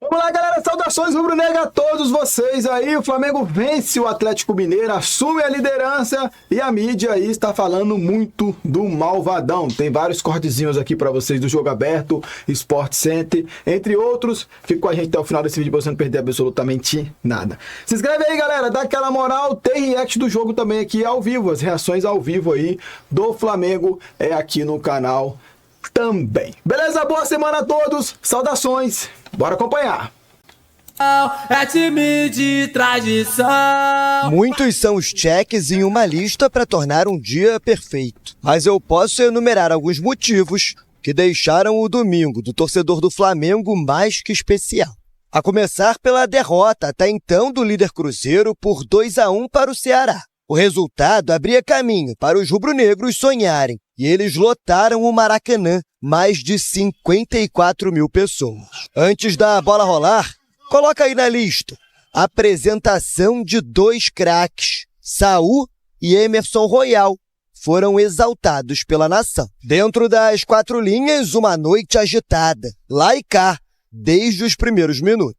Vamos lá, galera, saudações rubro-negra a todos vocês aí. O Flamengo vence o Atlético Mineiro, assume a liderança e a mídia aí está falando muito do Malvadão. Tem vários cortezinhos aqui para vocês do Jogo Aberto, Sport Center, entre outros. Fica com a gente até o final desse vídeo para você não perder absolutamente nada. Se inscreve aí, galera, dá aquela moral. Tem react do jogo também aqui ao vivo, as reações ao vivo aí do Flamengo é aqui no canal também. Beleza? Boa semana a todos. Saudações. Bora acompanhar. É time de tradição. Muitos são os cheques em uma lista para tornar um dia perfeito. Mas eu posso enumerar alguns motivos que deixaram o domingo do torcedor do Flamengo mais que especial. A começar pela derrota até então do líder Cruzeiro por 2-1 para o Ceará. O resultado abria caminho para os rubro-negros sonharem e eles lotaram o Maracanã, mais de 54 mil pessoas. Antes da bola rolar, coloca aí na lista a apresentação de dois craques, Saul e Emerson Royal, foram exaltados pela nação. Dentro das quatro linhas, uma noite agitada, lá e cá, desde os primeiros minutos.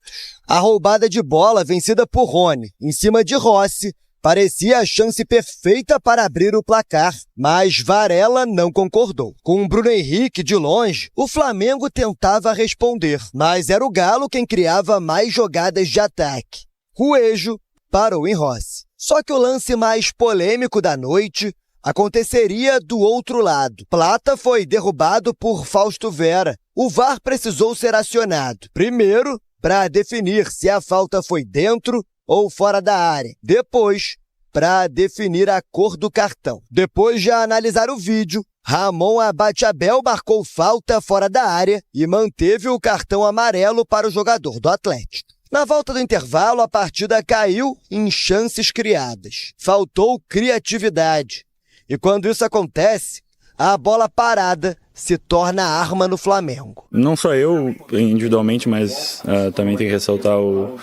A roubada de bola vencida por Rony, em cima de Rossi, parecia a chance perfeita para abrir o placar, mas Varela não concordou. Com Bruno Henrique de longe, o Flamengo tentava responder, mas era o Galo quem criava mais jogadas de ataque. Coelho parou em Rossi. Só que o lance mais polêmico da noite aconteceria do outro lado. Plata foi derrubado por Fausto Vera. O VAR precisou ser acionado. Primeiro, para definir se a falta foi dentro ou fora da área. Depois, para definir a cor do cartão. Depois de analisar o vídeo, Ramon Abate-Abel marcou falta fora da área e manteve o cartão amarelo para o jogador do Atlético. Na volta do intervalo, a partida caiu em chances criadas. Faltou criatividade. E quando isso acontece, a bola parada se torna arma no Flamengo. Não só eu individualmente, mas também tem que ressaltar o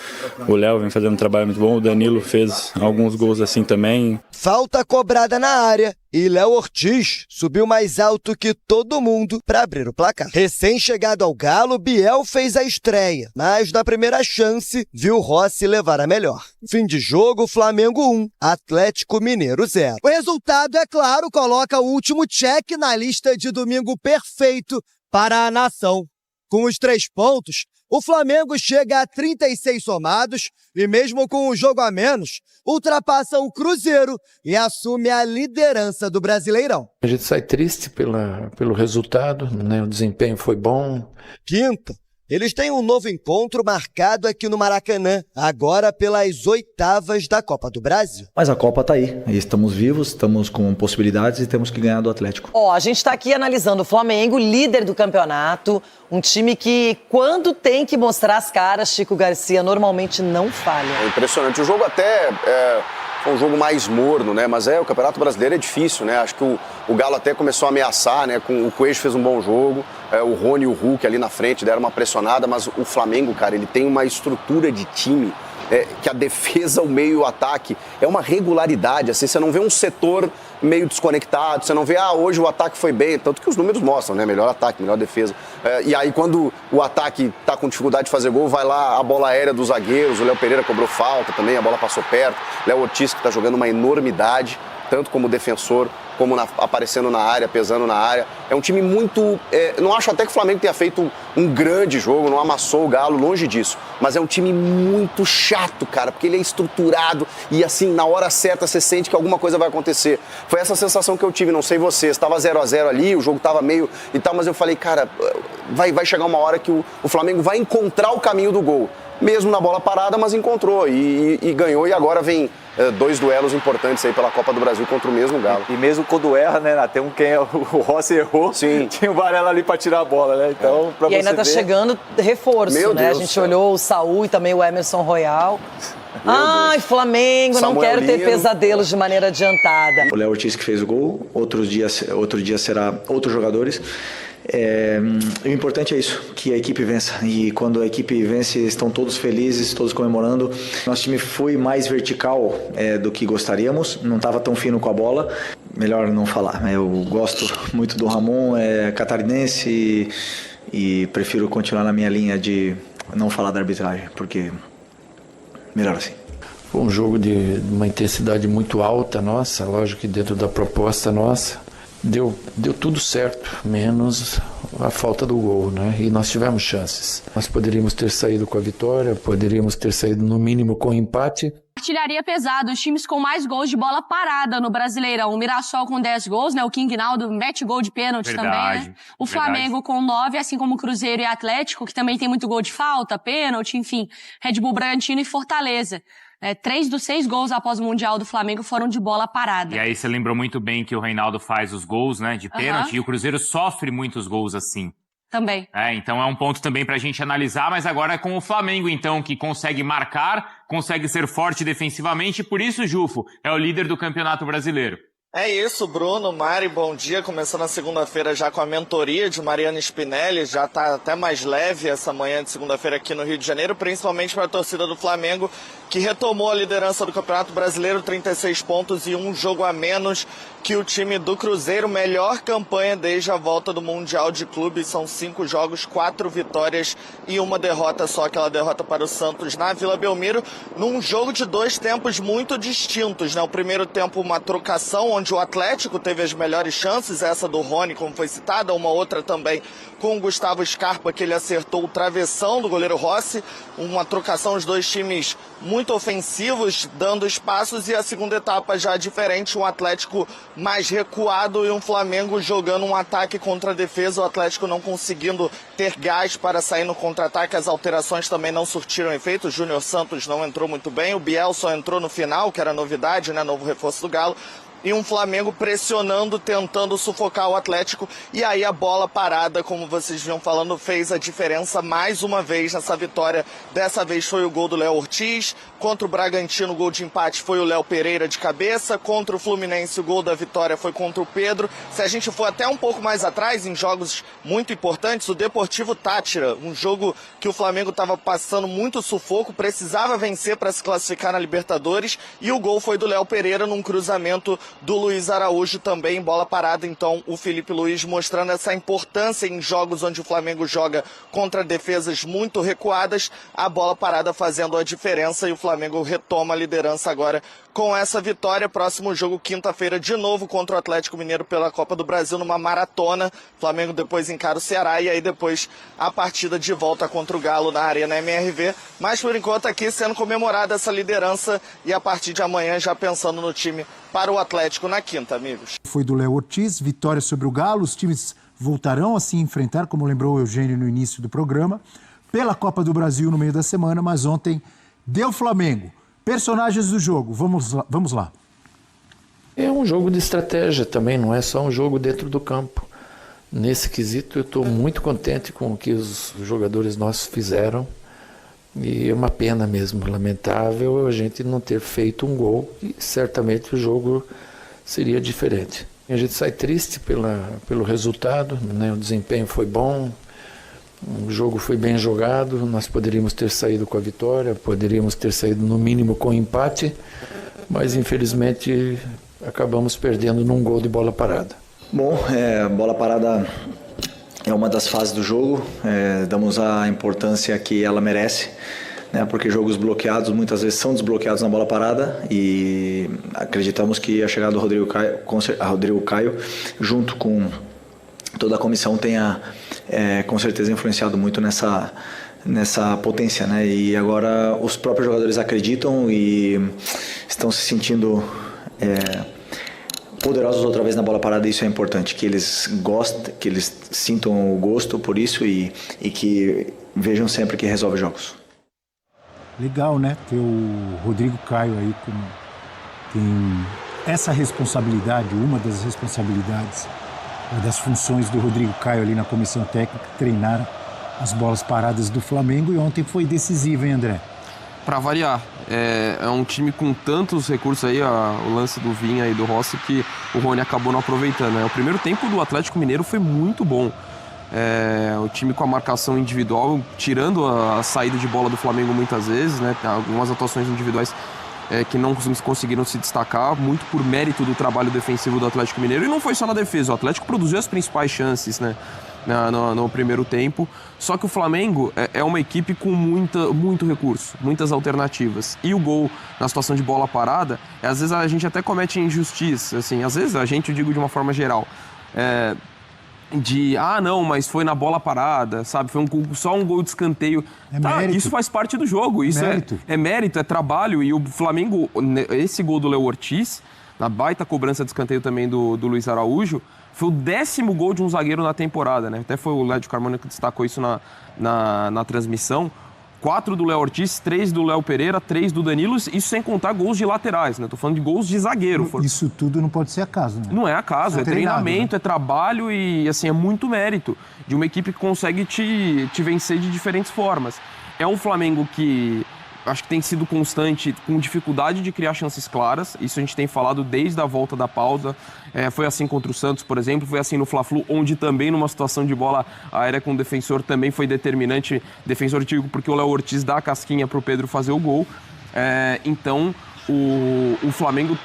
Léo, vem fazendo um trabalho muito bom, o Danilo fez alguns gols assim também. Falta cobrada na área e Léo Ortiz subiu mais alto que todo mundo para abrir o placar. Recém-chegado ao Galo, Biel fez a estreia, mas na primeira chance viu Rossi levar a melhor. Fim de jogo, Flamengo 1, Atlético Mineiro 0. O resultado, é claro, coloca o último check na lista de domingo perfeito para a nação. Com os 3 pontos, o Flamengo chega a 36 somados e mesmo com um jogo a menos, ultrapassa o Cruzeiro e assume a liderança do Brasileirão. A gente sai triste pelo resultado, né? O desempenho foi bom. Quinta, eles têm um novo encontro marcado aqui no Maracanã, agora pelas oitavas da Copa do Brasil. Mas a Copa tá aí, estamos vivos, estamos com possibilidades e temos que ganhar do Atlético. A gente tá aqui analisando o Flamengo, líder do campeonato, um time que, quando tem que mostrar as caras, Chico Garcia normalmente não falha. É impressionante. O jogo até foi um jogo mais morno, né? Mas o Campeonato Brasileiro é difícil, né? Acho que o Galo até começou a ameaçar, né? O Coelho fez um bom jogo, o Rony e o Hulk ali na frente deram uma pressionada, mas o Flamengo, cara, ele tem uma estrutura de time que a defesa, o meio e o ataque é uma regularidade, assim, você não vê um setor meio desconectado, você não vê, hoje o ataque foi bem, tanto que os números mostram, né, melhor ataque, melhor defesa, e aí quando o ataque tá com dificuldade de fazer gol, vai lá a bola aérea dos zagueiros, o Léo Pereira cobrou falta também, a bola passou perto, Léo Ortiz que tá jogando uma enormidade, tanto como defensor, como aparecendo na área, pesando na área. É um time muito... não acho até que o Flamengo tenha feito um grande jogo, não amassou o Galo, longe disso. Mas é um time muito chato, cara, porque ele é estruturado e assim, na hora certa você sente que alguma coisa vai acontecer. Foi essa sensação que eu tive, não sei você, estava 0-0 ali, o jogo estava meio e tal, mas eu falei, cara, vai chegar uma hora que o Flamengo vai encontrar o caminho do gol. Mesmo na bola parada, mas encontrou e ganhou, e agora vem 2 duelos importantes aí pela Copa do Brasil contra o mesmo Galo. E mesmo quando erra, né, tem o Rossi errou, sim, tinha o Varela ali para tirar a bola, né, então pra e ainda tá chegando reforço, Meu né, Deus a gente olhou o Saul e também o Emerson Royal. Ai, Flamengo, Samuel não quero ter Lino. Pesadelos de maneira adiantada. O Léo Ortiz que fez o gol, outro dia será outros jogadores. O importante é isso, que a equipe vença, e quando a equipe vence estão todos felizes, todos comemorando. Nosso time foi mais vertical do que gostaríamos, não estava tão fino com a bola, melhor não falar. Eu gosto muito do Ramon, é catarinense e prefiro continuar na minha linha de não falar da arbitragem, porque melhor assim. Foi um jogo de uma intensidade muito alta nossa, lógico que dentro da proposta nossa. Deu tudo certo, menos a falta do gol, né? E nós tivemos chances. Nós poderíamos ter saído com a vitória, poderíamos ter saído no mínimo com o empate. Artilharia pesada, os times com mais gols de bola parada no Brasileirão. O Mirassol com 10 gols, né? O King Naldo mete gol de pênalti também, né? O Flamengo com 9, assim como o Cruzeiro e Atlético, que também tem muito gol de falta, pênalti, enfim. Red Bull Bragantino e Fortaleza. 3 dos 6 gols após o Mundial do Flamengo foram de bola parada. E aí você lembrou muito bem que o Reinaldo faz os gols, né, de pênalti, e o Cruzeiro sofre muitos gols assim. Também. Então é um ponto também pra gente analisar, mas agora é com o Flamengo, então, que consegue marcar, consegue ser forte defensivamente, e por isso, Jufo, é o líder do Campeonato Brasileiro. É isso, Bruno, Mari, bom dia. Começando a segunda-feira já com a mentoria de Mariana Spinelli. Já está até mais leve essa manhã de segunda-feira aqui no Rio de Janeiro, principalmente para a torcida do Flamengo, que retomou a liderança do Campeonato Brasileiro, 36 pontos e um jogo a menos que o time do Cruzeiro. Melhor campanha desde a volta do Mundial de Clubes. São 5 jogos, 4 vitórias e uma derrota só, aquela derrota para o Santos na Vila Belmiro, num jogo de 2 tempos muito distintos, né? O primeiro tempo, uma trocação, onde o Atlético teve as melhores chances, essa do Rony, como foi citada, uma outra também com o Gustavo Scarpa, que ele acertou o travessão do goleiro Rossi, uma trocação, os dois times muito ofensivos, dando espaços, e a segunda etapa já diferente, um Atlético mais recuado e um Flamengo jogando um ataque contra a defesa, o Atlético não conseguindo ter gás para sair no contra-ataque, as alterações também não surtiram efeito, o Júnior Santos não entrou muito bem, o Biel só entrou no final, que era novidade, né, novo reforço do Galo, e um Flamengo pressionando, tentando sufocar o Atlético, e aí a bola parada, como vocês vinham falando, fez a diferença mais uma vez nessa vitória. Dessa vez foi o gol do Léo Ortiz, contra o Bragantino o gol de empate foi o Léo Pereira de cabeça, contra o Fluminense o gol da vitória foi contra o Pedro. Se a gente for até um pouco mais atrás, em jogos muito importantes, o Deportivo Táchira, um jogo que o Flamengo estava passando muito sufoco, precisava vencer para se classificar na Libertadores, e o gol foi do Léo Pereira num cruzamento do Luiz Araújo, também bola parada. Então o Felipe Luiz mostrando essa importância em jogos onde o Flamengo joga contra defesas muito recuadas, a bola parada fazendo a diferença, e o Flamengo retoma a liderança agora com essa vitória. Próximo jogo quinta-feira de novo contra o Atlético Mineiro pela Copa do Brasil, numa maratona. Flamengo depois encara o Ceará, e aí depois a partida de volta contra o Galo na Arena MRV, mas por enquanto aqui sendo comemorada essa liderança, e a partir de amanhã já pensando no time para o Atlético na quinta, amigos. Foi do Léo Ortiz, vitória sobre o Galo, os times voltarão a se enfrentar, como lembrou o Eugênio no início do programa, pela Copa do Brasil no meio da semana, mas ontem deu Flamengo. Personagens do jogo, vamos lá. É um jogo de estratégia também, não é só um jogo dentro do campo. Nesse quesito eu estou muito contente com o que os jogadores nossos fizeram, e é uma pena mesmo, lamentável a gente não ter feito um gol, e certamente o jogo seria diferente. A gente sai triste pelo resultado, né? O desempenho foi bom, o jogo foi bem jogado, nós poderíamos ter saído com a vitória, poderíamos ter saído no mínimo com o empate, mas infelizmente acabamos perdendo num gol de bola parada. Bom, bola parada é uma das fases do jogo, damos a importância que ela merece, né, porque jogos bloqueados muitas vezes são desbloqueados na bola parada, e acreditamos que a chegada do Rodrigo Caio, junto com toda a comissão, tenha com certeza influenciado muito nessa potência, né? E agora os próprios jogadores acreditam e estão se sentindo poderosos outra vez na bola parada. Isso é importante, que eles gostem, que eles sintam o gosto por isso, e que vejam sempre que resolve jogos. Legal, né? Ter o Rodrigo Caio aí como tem essa responsabilidade, uma das responsabilidades, uma das funções do Rodrigo Caio ali na comissão técnica, treinar as bolas paradas do Flamengo, e ontem foi decisivo, hein, André? Para variar, é um time com tantos recursos aí, o lance do Vinha e do Rossi, que o Rony acabou não aproveitando, né? O primeiro tempo do Atlético Mineiro foi muito bom. O time com a marcação individual, tirando a saída de bola do Flamengo muitas vezes, né? Algumas atuações individuais que não conseguiram se destacar, muito por mérito do trabalho defensivo do Atlético Mineiro. E não foi só na defesa, o Atlético produziu as principais chances, né? no primeiro tempo. Só que o Flamengo é uma equipe com muito recurso, muitas alternativas. E o gol na situação de bola parada, às vezes a gente até comete injustiça, assim, às vezes a gente, eu digo de uma forma geral, não, mas foi na bola parada, sabe? Foi só um gol de escanteio. Isso faz parte do jogo, isso é mérito, é trabalho. E o Flamengo, esse gol do Léo Ortiz, na baita cobrança de escanteio também do Luiz Araújo, foi o 10º gol de um zagueiro na temporada, né? Até foi o Lédio Carmona que destacou isso na transmissão. 4 do Léo Ortiz, 3 do Léo Pereira, 3 do Danilo, isso sem contar gols de laterais, né? Tô falando de gols de zagueiro. Isso tudo não pode ser acaso, né? Não é acaso, é treinamento, né? É trabalho e, assim, é muito mérito de uma equipe que consegue te vencer de diferentes formas. É um Flamengo que acho que tem sido constante, com dificuldade de criar chances claras. Isso a gente tem falado desde a volta da pausa. Foi assim contra o Santos, por exemplo. Foi assim no Fla-Flu, onde também numa situação de bola aérea com o defensor também foi determinante. Defensor, digo, porque o Léo Ortiz dá a casquinha para o Pedro fazer o gol. Então, o Flamengo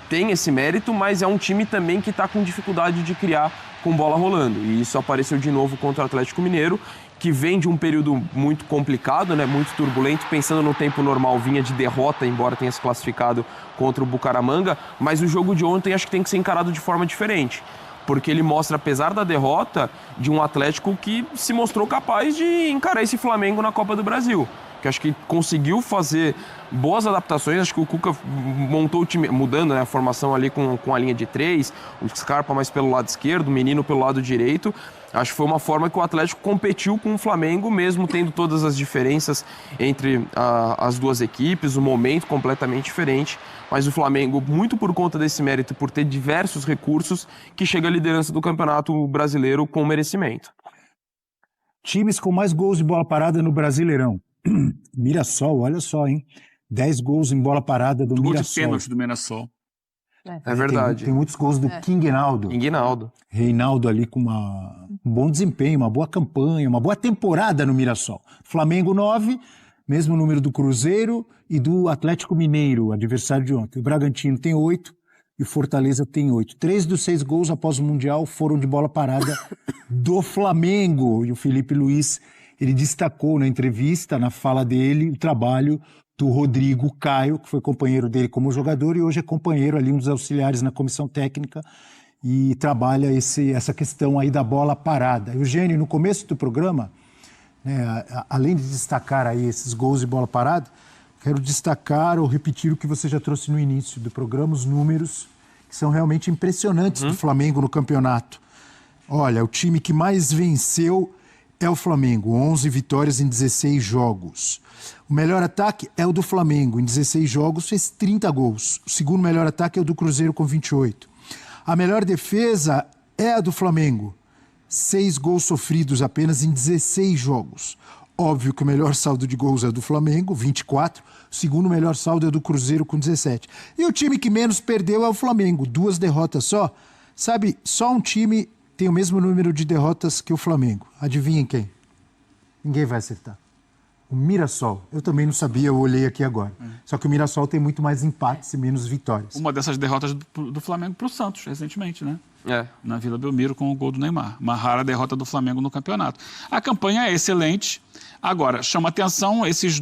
tem esse mérito, mas é um time também que está com dificuldade de criar com bola rolando. E isso apareceu de novo contra o Atlético Mineiro, que vem de um período muito complicado, né, muito turbulento, pensando no tempo normal, vinha de derrota, embora tenha se classificado contra o Bucaramanga, mas o jogo de ontem acho que tem que ser encarado de forma diferente, porque ele mostra, apesar da derrota, de um Atlético que se mostrou capaz de encarar esse Flamengo na Copa do Brasil, que acho que conseguiu fazer boas adaptações. Acho que o Cuca montou o time, mudando, né, a formação ali com a linha de 3, o Scarpa mais pelo lado esquerdo, o Menino pelo lado direito. Acho que foi uma forma que o Atlético competiu com o Flamengo, mesmo tendo todas as diferenças entre as duas equipes, o momento completamente diferente, mas o Flamengo, muito por conta desse mérito, por ter diversos recursos, que chega à liderança do Campeonato Brasileiro com merecimento. Times com mais gols de bola parada no Brasileirão. Mirassol, olha só, hein? 10 gols em bola parada do Mirassol. Gol de pênalti do Mirassol. É verdade. Tem muitos gols do Quinguinaldo. Reinaldo ali com um bom desempenho, uma boa campanha, uma boa temporada no Mirassol. Flamengo 9, mesmo número do Cruzeiro e do Atlético Mineiro, adversário de ontem. O Bragantino tem 8 e o Fortaleza tem 8. 3 dos 6 gols após o Mundial foram de bola parada do Flamengo. E o Felipe Luiz, ele destacou na entrevista, na fala dele, o trabalho do Rodrigo Caio, que foi companheiro dele como jogador e hoje é companheiro ali, um dos auxiliares na comissão técnica, e trabalha essa questão aí da bola parada. Eugênio, no começo do programa, né, além de destacar aí esses gols de bola parada, quero destacar ou repetir o que você já trouxe no início do programa, os números que são realmente impressionantes do Flamengo no campeonato. Olha, o time que mais venceu é o Flamengo, 11 vitórias em 16 jogos. O melhor ataque é o do Flamengo, em 16 jogos fez 30 gols. O segundo melhor ataque é o do Cruzeiro com 28. A melhor defesa é a do Flamengo, 6 gols sofridos apenas em 16 jogos. Óbvio que o melhor saldo de gols é do Flamengo, 24. O segundo melhor saldo é do Cruzeiro com 17. E o time que menos perdeu é o Flamengo, 2 derrotas só. Sabe, só um time tem o mesmo número de derrotas que o Flamengo. Adivinhem quem? Ninguém vai acertar. O Mirassol. Eu também não sabia, eu olhei aqui agora. Só que o Mirassol tem muito mais empates e menos vitórias. Uma dessas derrotas do Flamengo para o Santos, recentemente, né? Na Vila Belmiro com o gol do Neymar. Uma rara derrota do Flamengo no campeonato. A campanha é excelente. Agora, chama atenção esses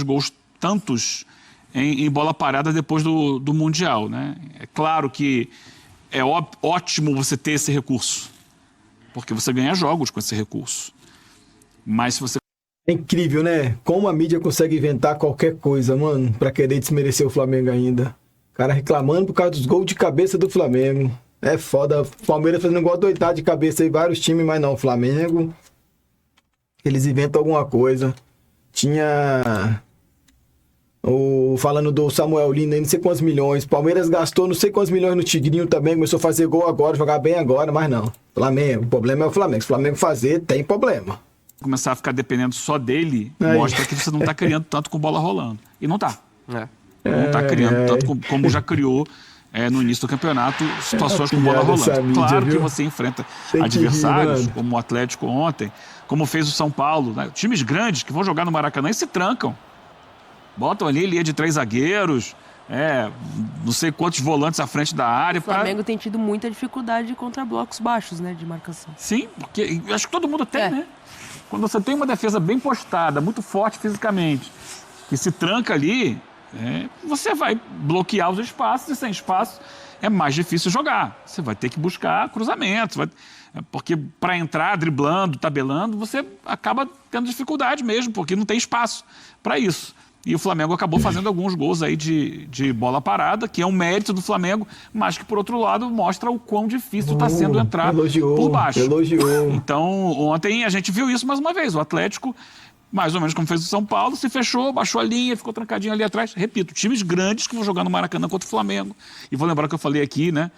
gols tantos em bola parada depois do Mundial, né? É claro que é ótimo você ter esse recurso, porque você ganha jogos com esse recurso. Mas se você... É incrível, né? Como a mídia consegue inventar qualquer coisa, mano, pra querer desmerecer o Flamengo ainda. O cara reclamando por causa dos gols de cabeça do Flamengo. É foda. O Palmeiras fazendo gol doidado de cabeça aí, vários times, mas não. O Flamengo, eles inventam alguma coisa. Tinha... falando do Samuel Lino aí, não sei quantos milhões. Palmeiras gastou não sei quantos milhões no Tigrinho também. Começou a fazer gol agora, jogar bem agora, mas não. Flamengo, o problema é o Flamengo. Se o Flamengo fazer, tem problema. Começar a ficar dependendo só dele, mostra que você não está criando tanto com bola rolando. E não está. Não está criando tanto como já criou no início do campeonato, situações com bola rolando. Claro que você enfrenta adversários, como o Atlético ontem, como fez o São Paulo, né? Times grandes que vão jogar no Maracanã e se trancam. Botam ali linha de 3 zagueiros, não sei quantos volantes à frente da área. O Flamengo tem tido muita dificuldade contra blocos baixos, né, de marcação. Sim, porque acho que todo mundo tem, né? Quando você tem uma defesa bem postada, muito forte fisicamente, que se tranca ali, você vai bloquear os espaços e sem espaço é mais difícil jogar. Você vai ter que buscar cruzamentos, porque para entrar driblando, tabelando, você acaba tendo dificuldade mesmo, porque não tem espaço para isso. E o Flamengo acabou fazendo alguns gols aí de bola parada, que é um mérito do Flamengo, mas que, por outro lado, mostra o quão difícil está sendo entrar por baixo. Então, ontem a gente viu isso mais uma vez. O Atlético, mais ou menos como fez o São Paulo, se fechou, baixou a linha, ficou trancadinho ali atrás. Repito, times grandes que vão jogar no Maracanã contra o Flamengo. E vou lembrar que eu falei aqui, né?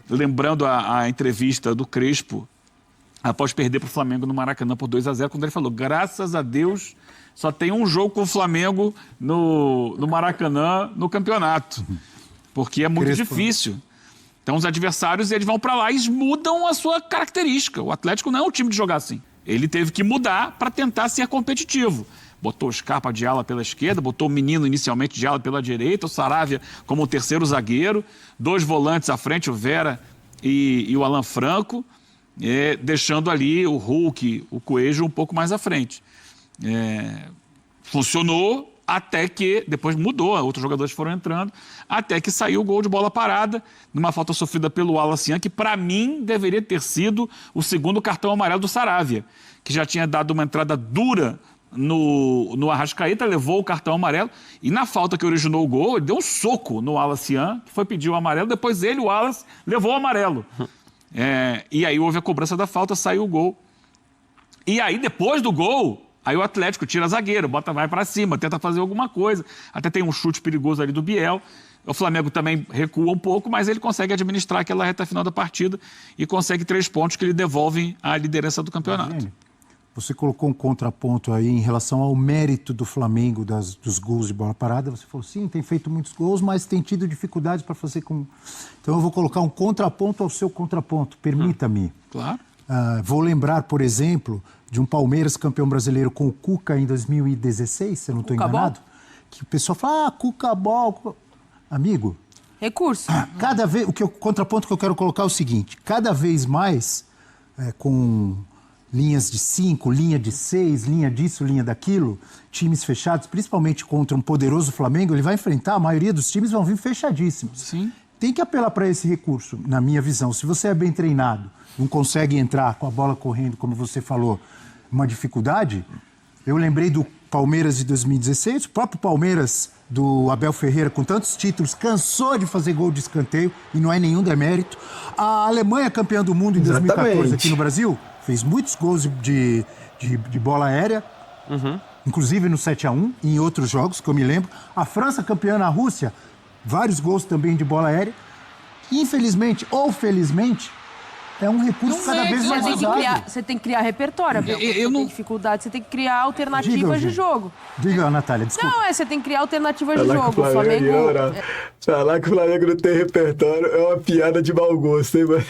Lembrando a entrevista do Crespo, após perder para o Flamengo no Maracanã por 2-0, quando ele falou, graças a Deus, só tem um jogo com o Flamengo no Maracanã no campeonato, porque é muito difícil. Então os adversários eles vão para lá e mudam a sua característica. O Atlético não é um time de jogar assim. Ele teve que mudar para tentar ser competitivo. Botou o Scarpa de ala pela esquerda, botou o Menino inicialmente de ala pela direita, o Saravia como o terceiro zagueiro, 2 volantes à frente, o Vera e o Alan Franco, deixando ali o Hulk, o Coelho um pouco mais à frente. Funcionou até que, depois mudou, outros jogadores foram entrando, até que saiu o gol de bola parada, numa falta sofrida pelo Wallace, que para mim deveria ter sido o segundo cartão amarelo do Saravia, que já tinha dado uma entrada dura no Arrascaeta, levou o cartão amarelo, e na falta que originou o gol, ele deu um soco no Wallace, que foi pedir o amarelo, depois ele, o Wallace, levou o amarelo. E aí houve a cobrança da falta, saiu o gol. E aí, depois do gol, aí o Atlético tira zagueiro, vai para cima, tenta fazer alguma coisa. Até tem um chute perigoso ali do Biel. O Flamengo também recua um pouco, mas ele consegue administrar aquela reta final da partida e consegue 3 pontos que lhe devolvem a liderança do campeonato. Você colocou um contraponto aí em relação ao mérito do Flamengo dos gols de bola parada. Você falou, sim, tem feito muitos gols, mas tem tido dificuldades para fazer com... Então eu vou colocar um contraponto ao seu contraponto, permita-me. Claro. Vou lembrar, por exemplo, de um Palmeiras campeão brasileiro com o Cuca em 2016, se eu não estou enganado, que o pessoal fala, Cuca Ball. Amigo... Recurso. Cada vez, o contraponto que eu quero colocar é o seguinte, cada vez mais, com linhas de 5, linha de 6, linha disso, linha daquilo, times fechados, principalmente contra um poderoso Flamengo, ele vai enfrentar, a maioria dos times vão vir fechadíssimos. Sim. Tem que apelar para esse recurso, na minha visão. Se você é bem treinado, não consegue entrar com a bola correndo, como você falou, uma dificuldade. Eu lembrei do Palmeiras de 2016, o próprio Palmeiras do Abel Ferreira, com tantos títulos, cansou de fazer gol de escanteio, e não é nenhum demérito. A Alemanha, campeã do mundo em 2014 aqui no Brasil, fez muitos gols de bola aérea, inclusive no 7-1, e em outros jogos, que eu me lembro. A França, campeã na Rússia, vários gols também de bola aérea. Infelizmente ou felizmente, é um recurso cada vez mais usado. Você tem que criar repertório, Abel. Tem dificuldade, você tem que criar alternativas de jogo. Diga, Natália, desculpa. Não, você tem que criar alternativas de jogo. O Flamengo... Falar que o Flamengo não tem repertório é uma piada de mau gosto, hein, mano?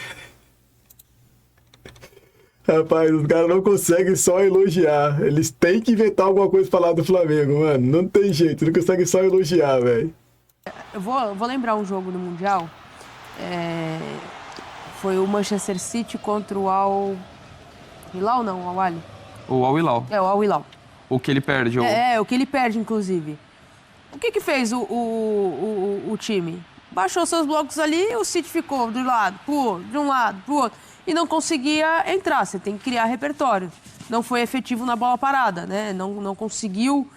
Rapaz, os caras não conseguem só elogiar. Eles têm que inventar alguma coisa pra falar do Flamengo, mano. Não tem jeito, não conseguem só elogiar, velho. Eu vou lembrar um jogo no Mundial. Foi o Manchester City contra o Al Hilal, não, o Al Ali. O Al Hilal. O Al Hilal. O que ele perde. O que ele perde, inclusive. O que fez o time? Baixou seus blocos ali, o City ficou de um lado pro outro, e não conseguia entrar. Você tem que criar repertório. Não foi efetivo na bola parada, né? Não conseguiu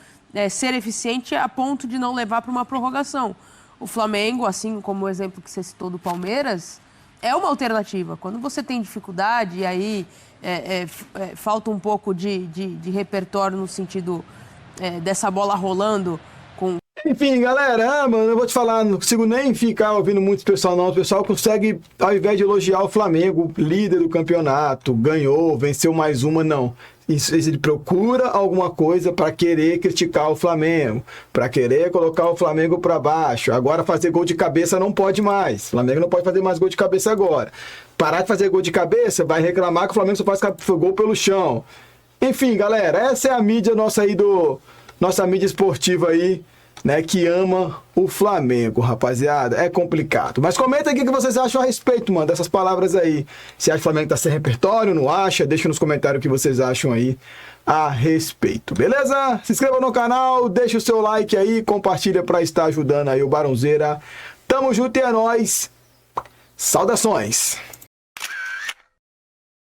ser eficiente a ponto de não levar para uma prorrogação. O Flamengo, assim como o exemplo que você citou do Palmeiras, é uma alternativa. Quando você tem dificuldade e aí falta um pouco de repertório no sentido dessa bola rolando com... Enfim, galera, mano, eu vou te falar, não consigo nem ficar ouvindo muito o pessoal, não. O pessoal consegue, ao invés de elogiar o Flamengo, líder do campeonato, ganhou, venceu mais uma, não. Ele procura alguma coisa para querer criticar o Flamengo, para querer colocar o Flamengo para baixo. Agora fazer gol de cabeça não pode mais. O Flamengo não pode fazer mais gol de cabeça agora. Parar de fazer gol de cabeça, vai reclamar que o Flamengo só faz gol pelo chão. Enfim, galera, essa é a mídia nossa aí nossa mídia esportiva aí né, que ama o Flamengo, rapaziada. É complicado. Mas comenta aqui o que vocês acham a respeito, mano, dessas palavras aí. Se acha que o Flamengo tá sem repertório, não acha? Deixa nos comentários o que vocês acham aí a respeito, beleza? Se inscreva no canal, deixa o seu like aí, compartilha pra estar ajudando aí o Barãozeira. Tamo junto e é nóis. Saudações!